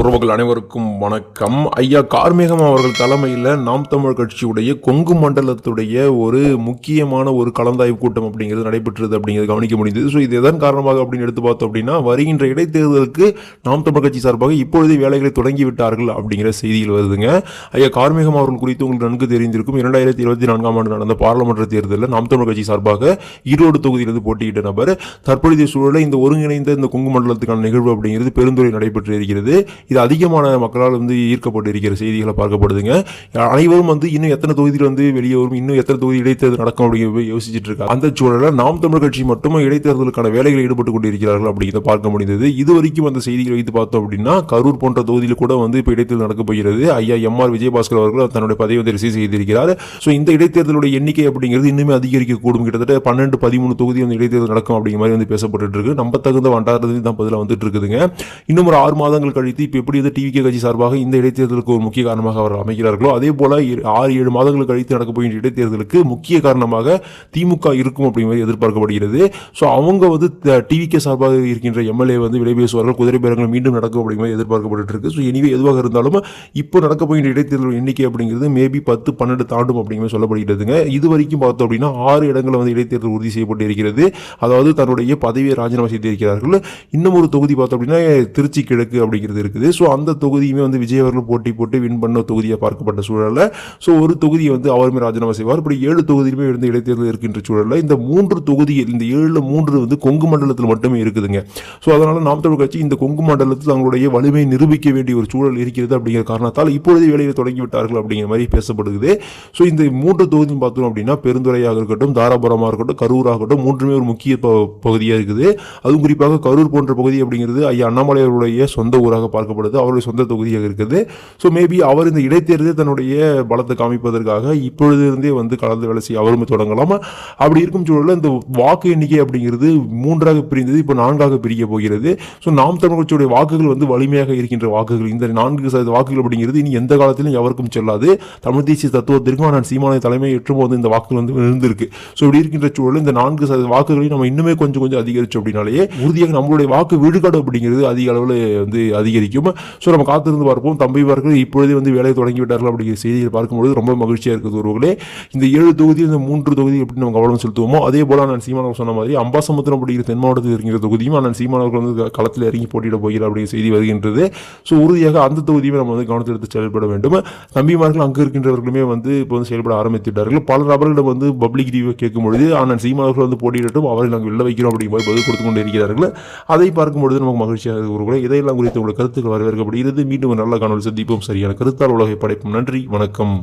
உறவுகள் அனைவருக்கும் வணக்கம். ஐயா கார்மேகம் அவர்கள் தலைமையில் நாம் தமிழ் கட்சியுடைய கொங்கு மண்டலத்துடைய ஒரு முக்கியமான ஒரு கலந்தாய்வு கூட்டம் அப்படிங்கிறது நடைபெற்றது அப்படிங்கிறது கவனிக்க முடிந்தது. ஸோ இது எதன் காரணமாக அப்படின்னு எடுத்து பார்த்தோம் அப்படின்னா, வருகின்ற இடைத்தேர்தலுக்கு நாம் தமிழ் கட்சி சார்பாக இப்பொழுதே வேலைகளை தொடங்கி விட்டார்கள் அப்படிங்கிற செய்தியில் வருதுங்க. ஐயா கார்மேகம் அவர்கள் குறித்து உங்களுக்கு நன்கு தெரிந்திருக்கும். 2024ஆம் ஆண்டு நடந்த பாராளுமன்ற தேர்தலில் நாம் தமிழ் கட்சி சார்பாக ஈரோடு தொகுதியிலிருந்து போட்டியிட்ட நபர். தற்பொழுதைய சூழலில் இந்த ஒருங்கிணைந்த இந்த கொங்கு மண்டலத்துக்கான நிகழ்வு அப்படிங்கிறது பெருந்துறை நடைபெற்று இருக்கிறது. இது அதிகமான மக்களால் ஈர்க்கப்பட்டு இருக்கிற செய்திகளை பார்க்கப்படுதுங்க. அனைவரும் இன்னும் எத்தனை தொகுதியில் வெளியே வரும், இன்னும் எத்தனை தொகுதி இடைத்தேர்தல் நடக்கும் அப்படிங்கிற யோசிச்சுட்டு இருக்காங்க. அந்த சூழலில் நாம் தமிழ் கட்சி மட்டும் இடைத்தேர்தலுக்கான வேலைகளை ஈடுபட்டு கொண்டிருக்கிறார்கள் அப்படிங்கிறத பார்க்க முடிந்தது. இதுவரைக்கும் அந்த செய்திகளை வைத்து பார்த்தோம் அப்படின்னா, கரூர் போன்ற தொகுதியில் கூட இப்போ இடைத்தேர்தல் நடக்க போகிறது. ஐயா எம்ஆர் விஜயபாஸ்கர் அவர்கள் தன்னுடைய பதவியை ரிசீவ் செய்திருக்கிறார். ஸோ இந்த இடைத்தேர்தலுடைய எண்ணிக்கை அப்படிங்கிறது இன்னுமே அதிகரிக்கக்கூடும். கிட்டத்தட்ட 12-13 தொகுதி இடைத்தேர்தல் நடக்கும் அப்படிங்கிற மாதிரி பேசப்பட்டு இருக்கு. நம்ப தகுந்த வண்டாரது தான் பதிலாக வந்துட்டு இருக்குதுங்க. இன்னும் ஒரு 6 மாதங்கள் கழித்து இப்போ எப்படி டிவிகே கட்சி சார்பாக இந்த இடைத்தேர்தலுக்கு ஒரு முக்கிய காரணமாக அவர் அமைக்கிறார்களோ, அதே போல 6-7 மாதங்கள் கழித்து நடக்க போகின்ற இடைத்தேர்தலுக்கு முக்கிய காரணமாக திமுக இருக்கும் அப்படிங்கிற எதிர்பார்க்கப்படுகிறது. ஸோ அவங்க டிவிகே சார்பாக இருக்கின்ற எம்எல்ஏ விலை பேசுவார்கள், குதிரை பேரங்கள் மீண்டும் நடக்கும் அப்படிங்கிற எதிர்பார்க்கப்பட்டு இருக்கு. ஸோ எனிவே எதுவாக இருந்தாலும் இப்போ நடக்க போகின்ற இடைத்தேர்தல் எண்ணிக்கை அப்படிங்கிறது மேபி 10-12 தாண்டும் அப்படிங்கிற சொல்லப்படுகிறதுங்க. இது வரைக்கும் பார்த்தோம் அப்படின்னா 6 இடங்கள் இடைத்தேர்தல் உறுதி செய்யப்பட்டு இருக்கிறது. அதாவது தன்னுடைய பதவியை ராஜினாமா செய்திருக்கிறார்கள். இன்னும் ஒரு தொகுதி பார்த்தோம் அப்படின்னா திருச்சி கிழக்கு அப்படிங்கிறது இருக்குது. ஸோ அந்த தொகுதியுமே விஜய் அவர்கள் போட்டி போட்டு வின் பண்ண தொகுதியாக பார்க்கப்பட்ட சூழலில் ஸோ ஒரு தொகுதியை அவருமே ராஜினாமா செய்வார். இப்படி 7 தொகுதியுமே இடைத்தேர்தல் இருக்கின்ற சூழலில் இந்த 3 தொகுதியில், இந்த 7ல் 3 கொங்கு மண்டலத்தில் மட்டுமே இருக்குதுங்க. ஸோ அதனால நாம் தமிழ் கட்சி இந்த கொங்கு மண்டலத்தில் தங்களுடைய வலிமையை நிரூபிக்க வேண்டிய ஒரு சூழல் இருக்கிறது அப்படிங்கிற காரணத்தால் இப்பொழுதே வேலையை தொடங்கிவிட்டார்கள் அப்படிங்கிற மாதிரி பேசப்படுகிறது. ஸோ இந்த 3 தொகுதியும் பார்த்தோம் அப்படின்னா பெருந்துறையாக இருக்கட்டும், தாராபுரமாக இருக்கட்டும், கரூராக இருக்கட்டும், மூன்றுமே ஒரு முக்கிய பகுதியாக இருக்குது. அதுவும் குறிப்பாக கரூர் போன்ற பகுதி அப்படிங்கிறது ஐயா அண்ணாமலை அவருடைய சொந்த ஊராக பார்க்கப்படுது, அவருடைய சொந்த தொகுதியாக இருக்குது. ஸோ மேபி அவர் இந்த இடைத்தேர்தலில் தன்னுடைய பலத்தை காமிப்பதற்காக இப்பொழுதிருந்தே கலந்து வேலை செய்ய அவருமே தொடங்கலாம். அப்படி இருக்கும் சூழலில் இந்த வாக்கு எண்ணிக்கை அப்படிங்கிறது 3ஆக பிரிந்தது, இப்போ 4ஆக பிரிக்க போகிறது. ஸோ நாம் தமிழ் கட்சியுடைய வாக்குகள் வலிமையாக இருக்கின்ற வாக்குகள், இந்த 4% வாக்குகள் அப்படிங்கிறது இனி எந்த காலத்திலும் எவருக்கும் செல்லாது. தமிழ் தேசிய தத்துவத்திற்கும் ஆனால் சீமானை தலைமை ஏற்றும் இந்த வாக்குகள் இருந்திருக்கு. ஸோ இப்படி இருக்கின்ற சூழலில் இந்த 4% வாக்குகளையும் நம்ம இன்னுமே கொஞ்சம் அதிகரிச்சோம் அப்படின்னாலேயே உறுதியாக நம்மளுடைய வாக்கு விழுக்காடு அப்படிங்கிறது அதிக அளவில் அதிகரிக்கும். ஸோ நம்ம காத்திருந்து பார்ப்போம். தம்பிவார்கள் இப்பொழுதே வேலையை தொடங்கி விட்டார்கள் அப்படிங்கிற செய்தியை பார்க்கும்போது ரொம்ப மகிழ்ச்சியாக இருக்குது உறவுகளே. இந்த 7 தொகுதியில் இந்த 3 தொகுதி எப்படி நம்ம கவனம் செலுத்துவோமோ அதே போல நான் சீமானவர் சொன்ன மாதிரி அம்பாசமுத்திரம் அப்படிங்கிற தென் மாவட்டத்தில் இருக்கிற தொகுதியும் நான் சீமானவர்கள் களத்தில் இறங்கி போட்டியிட போகிறார் அப்படிங்கிற செய்தி வருகின்றது. ஸோ உறுதியாக அந்த தொகுதியுமே நம்ம கவனத்தில் எடுத்து செயல்பட வேண்டும். தம்பிமார்கள் அங்கு இருக்கின்றவர்களுமே இப்போ செயல்பட ஆரம்பித்துட்டார்கள். பல நபர்களிடம் பப்ளிக் ரிவ்யூ கேட்கும்பொழுது ஆனால் சீமானவர்கள் போட்டியிடட்டும், அவரை நாங்கள் வெளில வைக்கிறோம் அப்படிங்கிற மாதிரி பதில் கொடுத்து கொண்டு இருக்கிறார்கள். அதை பார்க்கும்பொழுது நமக்கு மகிழ்ச்சியாக இருக்கிற இதையெல்லாம் குறித்து உங்களுடைய கருத்துக்கள் வரவேற்கப்படுகிறது. மீண்டும் ஒரு நல்ல காணொலி சந்திப்போம். சரியான கருத்தால் உலகை படைப்போம். நன்றி, வணக்கம்.